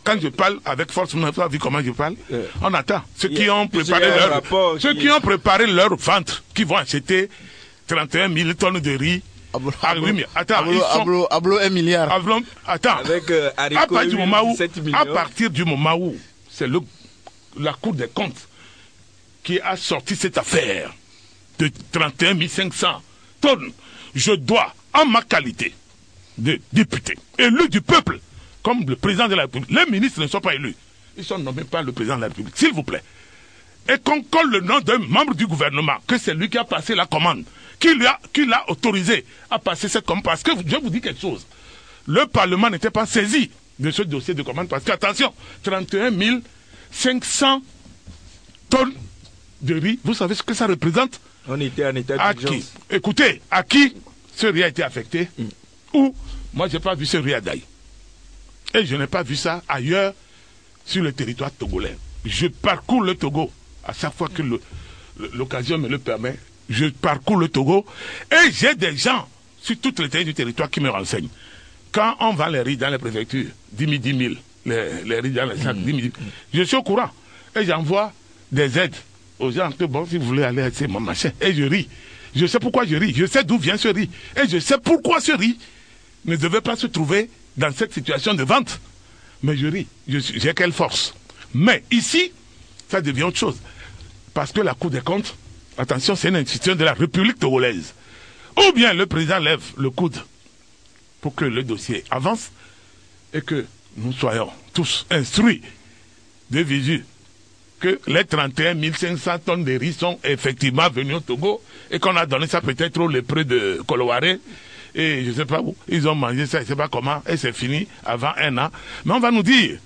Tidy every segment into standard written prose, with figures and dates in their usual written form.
Quand je parle avec force, vous avez vu comment je parle? On attend. Ceux qui ont préparé leur ventre, qui vont acheter 31 000 tonnes de riz. Oui, mais attends, Ablo 1 milliard. Attends, avec à partir du moment où c'est la Cour des comptes qui a sorti cette affaire de 31 500 tonnes, je dois, en ma qualité de député, élu du peuple, comme le président de la République, les ministres ne sont pas élus, ils sont nommés par le président de la République, s'il vous plaît, et qu'on colle le nom d'un membre du gouvernement, que c'est lui qui a passé la commande, qui l'a autorisé à passer cette commande, parce que je vous dis quelque chose, le Parlement n'était pas saisi de ce dossier de commande, parce qu'attention, 31 500 tonnes de riz, vous savez ce que ça représente? On était en état d'urgence. Écoutez, à qui ce riz a été affecté? Ou, moi je n'ai pas vu ce riz à Daï. Et je n'ai pas vu ça ailleurs sur le territoire togolais. Je parcours le Togo à chaque fois que l'occasion me le permet. Je parcours le Togo et j'ai des gens sur toute l'étendue du territoire qui me renseignent. Quand on vend les riz dans les préfectures, 10 000, les riz dans les sacs, 10 000, je suis au courant. Et j'envoie des aides aux gens que, bon, si vous voulez aller acheter mon machin, et je ris. Je sais pourquoi je ris, je sais d'où vient ce riz. Et je sais pourquoi ce riz ne devait pas se trouver dans cette situation de vente. Mais je ris, j'ai quelle force. Mais ici, ça devient autre chose. Parce que la Cour des comptes, attention, c'est une institution de la République togolaise. Ou bien le président lève le coude pour que le dossier avance et que nous soyons tous instruits de visu que les 31 500 tonnes de riz sont effectivement venues au Togo et qu'on a donné ça peut-être aux lépreux de Koloware et je ne sais pas où, ils ont mangé ça, je ne sais pas comment, et c'est fini avant 1 an. Mais on va nous dire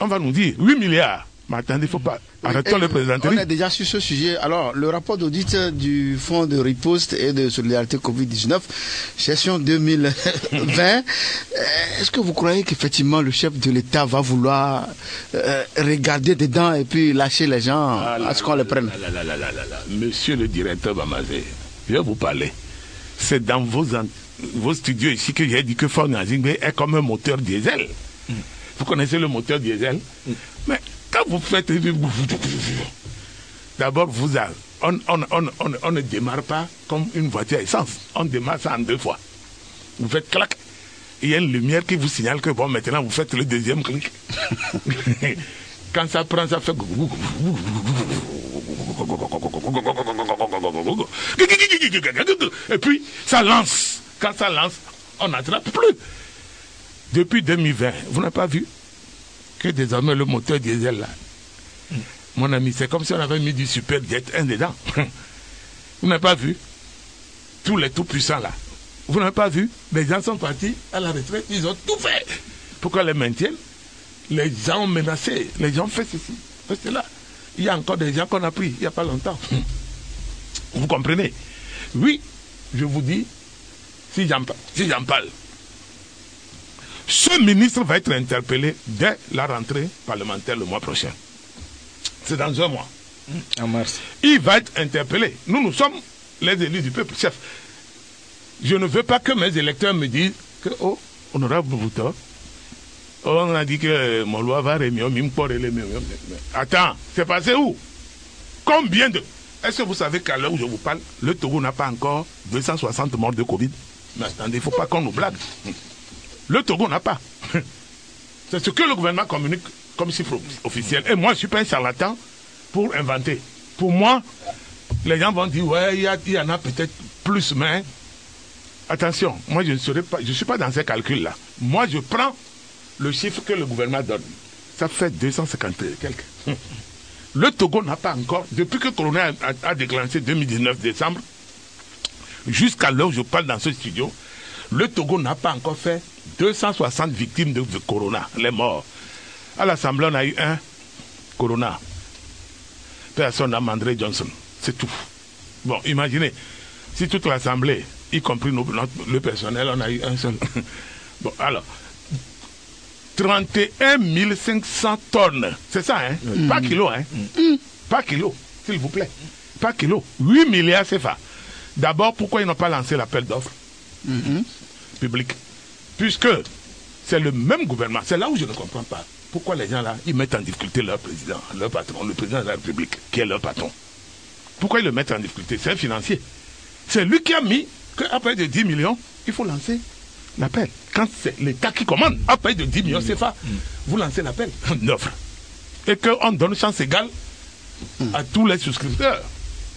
8 milliards. Mais attendez, il ne faut pas. Arrêtons le présenter. On est déjà sur ce sujet. Alors, le rapport d'audit du Fonds de riposte et de solidarité Covid-19, session 2020, est-ce que vous croyez qu'effectivement le chef de l'État va vouloir regarder dedans et puis lâcher les gens à ce qu'on les prenne? Monsieur le directeur Bamazé, je vais vous parler. C'est dans vos studios ici que j'ai dit que Fort Nazingbe est comme un moteur diesel. Vous connaissez le moteur diesel? Mais quand vous faites... D'abord, on ne démarre pas comme une voiture à essence. On démarre ça en 2 fois. Vous faites clac. Il y a une lumière qui vous signale que bon, maintenant vous faites le deuxième clic. Quand ça prend, ça fait... Et puis, ça lance. Quand ça lance, on n'attrape plus. Depuis 2020, vous n'avez pas vu que désormais le moteur diesel là, mon ami, c'est comme si on avait mis du Superjet 1 dedans. Vous n'avez pas vu tous les tout-puissants là. Vous n'avez pas vu, les gens sont partis à la retraite, ils ont tout fait. Pourquoi les maintiennent? Les gens ont menacé, les gens ont fait ceci, fait cela. Il y a encore des gens qu'on a pris il n'y a pas longtemps. Vous comprenez? Oui, je vous dis, si j'en parle, ce ministre va être interpellé dès la rentrée parlementaire le mois prochain. C'est dans 1 mois. En mars. Il va être interpellé. Nous sommes les élus du peuple. Chef, je ne veux pas que mes électeurs me disent que, oh, honorable Bouta, on a dit que mon loi va remettre. Attends, c'est passé où? Combien de... Est-ce que vous savez qu'à l'heure où je vous parle, le Togo n'a pas encore 260 morts de Covid? Mais attendez, il ne faut pas qu'on nous blague. Le Togo n'a pas. C'est ce que le gouvernement communique comme chiffre officiel. Et moi, je ne suis pas un charlatan pour inventer. Pour moi, les gens vont dire, ouais, il y en a peut-être plus, mais attention, moi, je ne suis pas dans ces calculs-là. Moi, je prends le chiffre que le gouvernement donne. Ça fait 250 quelques. Le Togo n'a pas encore, depuis que Corona a déclenché 2019 décembre, jusqu'à l'heure où je parle dans ce studio, le Togo n'a pas encore fait 260 victimes de Corona, les morts. À l'Assemblée, on a eu un Corona. Personne n'a André Johnson. C'est tout. Bon, imaginez, si toute l'Assemblée, y compris le personnel, on a eu un seul. Bon, alors, 31 500 tonnes. C'est ça, hein? Pas kilo, hein? Pas kilo, s'il vous plaît. Pas kilo. 8 milliards CFA. D'abord, pourquoi ils n'ont pas lancé l'appel d'offres public? Puisque c'est le même gouvernement. C'est là où je ne comprends pas. pourquoi les gens là, ils mettent en difficulté leur président, leur patron, le président de la République, qui est leur patron? Pourquoi ils le mettent en difficulté? C'est un financier. C'est lui qui a mis qu'après de 10 millions, il faut lancer l'appel. Quand c'est l'État qui commande, après de 10 millions CFA, vous lancez l'appel d'offre. Et qu'on donne chance égale à tous les souscripteurs.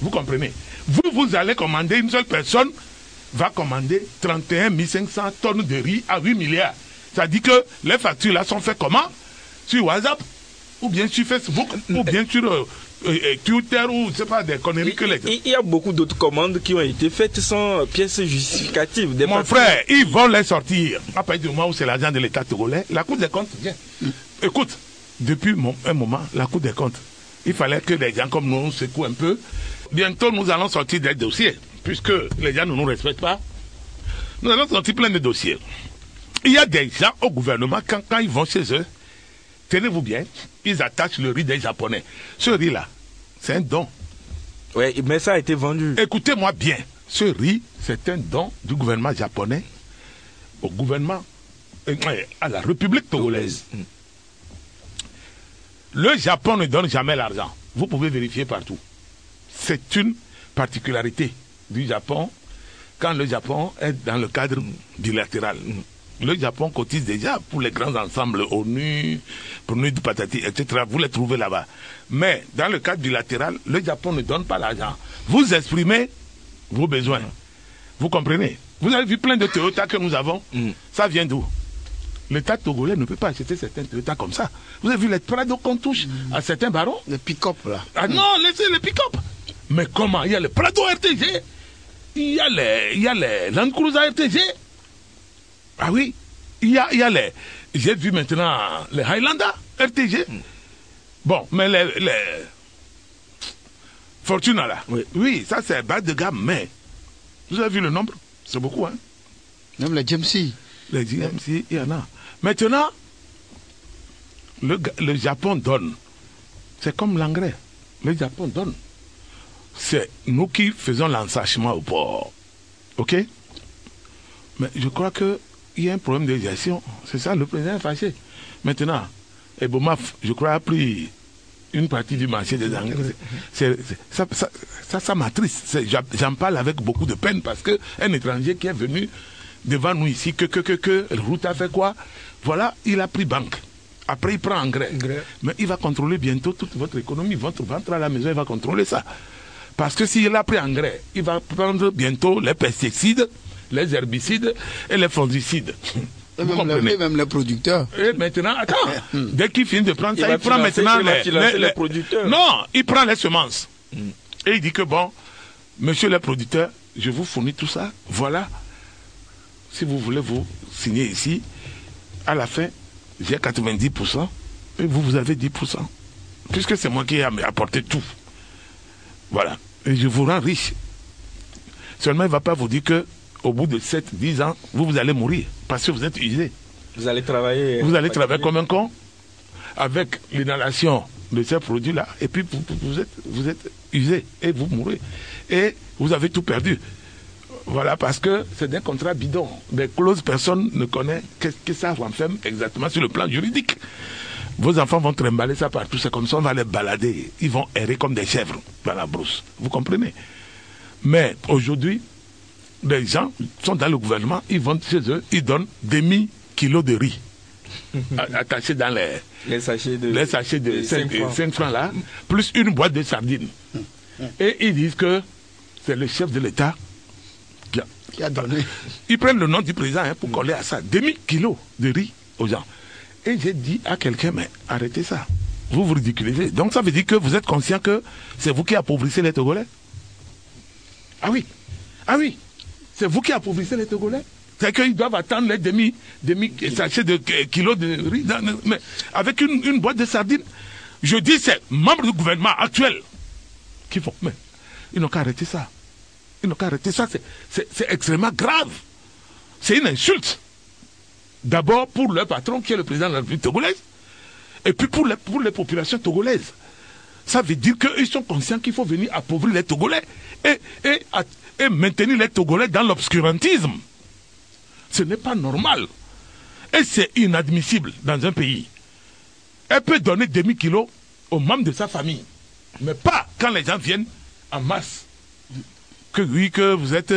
Vous comprenez? Vous allez commander, une seule personne va commander 31 500 tonnes de riz à 8 milliards. Ça dit que les factures là sont faites comment? Sur WhatsApp, ou bien sur Facebook, ou bien sur Twitter, ou c'est pas des conneries que les... Il y a beaucoup d'autres commandes qui ont été faites sans pièces justificatives. Mon frère, ils vont les sortir. À partir du moment où c'est l'argent de l'État togolais, la Cour des comptes vient. Écoute, depuis un moment, la Cour des comptes, il fallait que les gens comme nous secouent un peu. Bientôt, nous allons sortir des dossiers, puisque les gens ne nous respectent pas. Nous allons sortir plein de dossiers. Il y a des gens au gouvernement, quand ils vont chez eux, tenez-vous bien, ils attachent le riz des Japonais. Ce riz-là, c'est un don. Oui, mais ça a été vendu. Écoutez-moi bien, ce riz, c'est un don du gouvernement japonais au gouvernement, à la République togolaise. Le Japon ne donne jamais l'argent. Vous pouvez vérifier partout. C'est une particularité du Japon quand le Japon est dans le cadre bilatéral. Le Japon cotise déjà pour les grands ensembles ONU, pour NUD, Patati, etc. Vous les trouvez là-bas. Mais dans le cadre bilatéral, le Japon ne donne pas l'argent. Vous exprimez vos besoins. Vous comprenez? Vous avez vu plein de Toyota que nous avons. Ça vient d'où? L'État togolais ne peut pas acheter certains Toyota comme ça. Vous avez vu les Prado qu'on touche à certains barons? Les pick-up là. Ah non, laissez les pick-up. Mais comment? Il y a les Prado RTG. Il y a les Land Cruiser RTG. Ah oui, il y a les... J'ai vu maintenant les Highlander RTG. Bon, mais les Fortuna là. Oui, ça c'est bas de gamme, mais... Vous avez vu le nombre? C'est beaucoup, hein? Même les GMC. Les GMC, il y en a. Maintenant, le Japon donne. C'est comme l'engrais. Le Japon donne. C'est nous qui faisons l'ensachement au port. OK? Mais je crois que il y a un problème de gestion. C'est ça, le président est fâché. Maintenant, Ebomaf, je crois, a pris une partie du marché des engrais. Ça m'attriste. J'en parle avec beaucoup de peine parce qu'un étranger qui est venu devant nous ici, Route a fait quoi? Voilà, il a pris banque. Après, il prend engrais. Mais il va contrôler bientôt toute votre économie. Votre ventre à la maison, il va contrôler ça. Parce que s'il a pris engrais, il va prendre bientôt les pesticides, les herbicides et les fongicides. Et même les producteurs. Et maintenant, attends, dès qu'il finit de prendre ça, il prend maintenant les producteurs. Non, il prend les semences. Et il dit que bon, monsieur le producteur, je vous fournis tout ça, voilà. Si vous voulez vous signer ici, à la fin, j'ai 90% et vous avez 10%. Puisque c'est moi qui ai apporté tout. Voilà. Et je vous rends riche. Seulement, il ne va pas vous dire que au bout de 7-10 ans, vous allez mourir parce que vous êtes usé. Vous allez travailler. Vous allez travailler comme un con avec l'inhalation de ces produits-là. Et puis, vous êtes usé et vous mourrez. Et vous avez tout perdu. Voilà, parce que c'est un contrat bidon. Des clauses, personne ne connaît qu'est-ce que ça renferme exactement sur le plan juridique. Vos enfants vont trimballer ça partout. C'est comme ça, on va les balader. Ils vont errer comme des chèvres dans la brousse. Vous comprenez? Mais aujourd'hui, les gens sont dans le gouvernement, ils vont chez eux, ils donnent demi-kilo de riz attachés dans les sachets de 5 francs là, plus une boîte de sardines. Et ils disent que c'est le chef de l'État qui a donné. Ils prennent le nom du président pour coller à ça. Demi-kilo de riz aux gens. Et j'ai dit à quelqu'un, mais arrêtez ça. Vous vous ridiculisez. Donc ça veut dire que vous êtes conscient que c'est vous qui appauvrissez les Togolais? Ah oui. Ah oui. C'est vous qui appauvrissez les Togolais? C'est qu'ils doivent attendre les demi-sachets de kilos de riz mais avec une boîte de sardines. Je dis, c'est membres du gouvernement actuel qui font. Mais ils n'ont qu'à arrêter ça. Ils n'ont qu'à arrêter ça. C'est extrêmement grave. C'est une insulte. D'abord pour leur patron qui est le président de la République togolaise. Et puis pour les populations togolaises. Ça veut dire qu'ils sont conscients qu'il faut venir appauvrir les Togolais et maintenir les Togolais dans l'obscurantisme. Ce n'est pas normal. Et c'est inadmissible dans un pays. Elle peut donner demi-kilo aux membres de sa famille. Mais pas quand les gens viennent en masse. Que oui, que vous êtes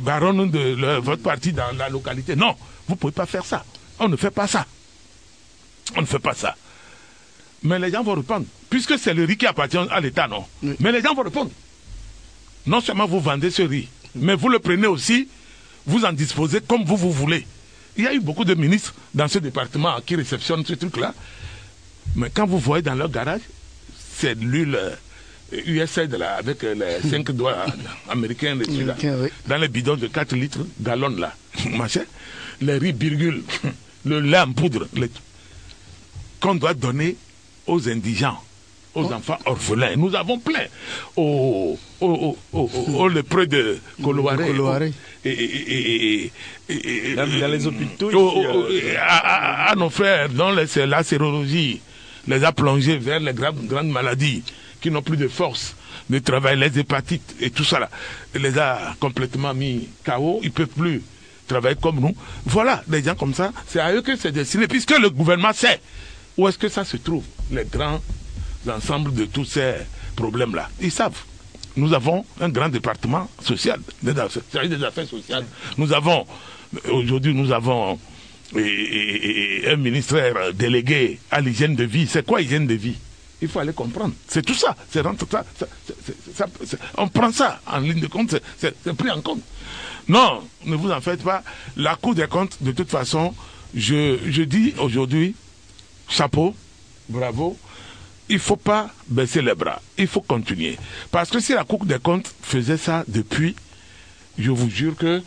baronne de votre parti dans la localité. Non, vous ne pouvez pas faire ça. On ne fait pas ça. On ne fait pas ça. Mais les gens vont répondre. Puisque c'est le riz qui appartient à l'État, non. Oui. Mais les gens vont répondre. Non seulement vous vendez ce riz, mais vous le prenez aussi, vous en disposez comme vous voulez. Il y a eu beaucoup de ministres dans ce département qui réceptionnent ce truc-là. Mais quand vous voyez dans leur garage, c'est l'huile USAID là, avec les 5 doigts américains dessus, là, oui. Dans les bidons de 4 litres gallons là, machin, les riz virgule, le lait en poudre, qu'on doit donner aux indigents, aux enfants orphelins. Nous avons plein aux lépreux de Koloware. Même dans les hôpitaux. À nos frères dont la sérologie les a plongés vers les grandes maladies, qui n'ont plus de force de travail, les hépatites et tout ça là, les a complètement mis KO, ils ne peuvent plus travailler comme nous. Voilà, des gens comme ça, c'est à eux que c'est destiné, puisque le gouvernement sait où est-ce que ça se trouve, les grands ensembles de tous ces problèmes-là. Ils savent. Nous avons un grand département social, des affaires sociales. Nous avons, aujourd'hui, nous avons un ministère délégué à l'hygiène de vie. C'est quoi hygiène de vie? Il faut aller comprendre. C'est tout ça. On prend ça en ligne de compte, c'est pris en compte. Non, ne vous en faites pas. La Cour des comptes, de toute façon, je dis aujourd'hui, chapeau, bravo. Il ne faut pas baisser les bras. Il faut continuer. Parce que si la Cour des comptes faisait ça depuis, je vous jure que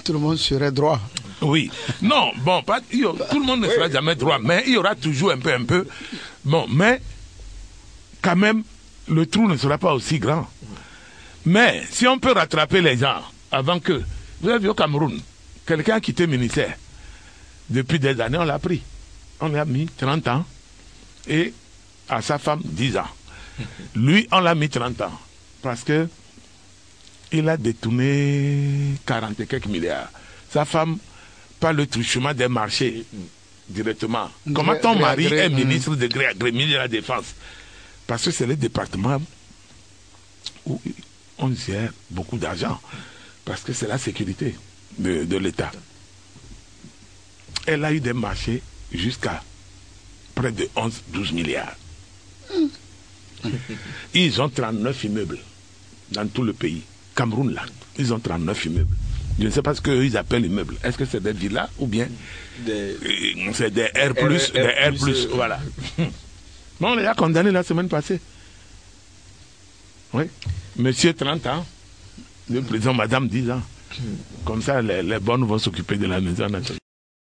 tout le monde serait droit. Oui. Non, bon, tout le monde ne sera jamais droit, mais il y aura toujours un peu. Bon, mais quand même, le trou ne sera pas aussi grand. Mais si on peut rattraper les gens avant que... Vous avez vu au Cameroun, quelqu'un a quitté le ministère. Depuis des années, on l'a pris. On lui a mis 30 ans et à sa femme 10 ans. Lui, on l'a mis 30 ans parce que il a détourné 40 et quelques milliards. Sa femme, par le truchement des marchés, directement. Comment ton mari est ministre de gré à gré, ministre de la Défense? Parce que c'est le département où on gère beaucoup d'argent. Parce que c'est la sécurité de l'État. Elle a eu des marchés jusqu'à près de 11-12 milliards. Ils ont 39 immeubles dans tout le pays. Cameroun, là, ils ont 39 immeubles. Je ne sais pas ce qu'ils appellent immeubles. Est-ce que c'est des villas ou bien c'est des R+, des R+, voilà. Bon, on les a condamnés la semaine passée. Oui. Monsieur 30 ans, le président, madame 10 ans. Comme ça, les bonnes vont s'occuper de la maison.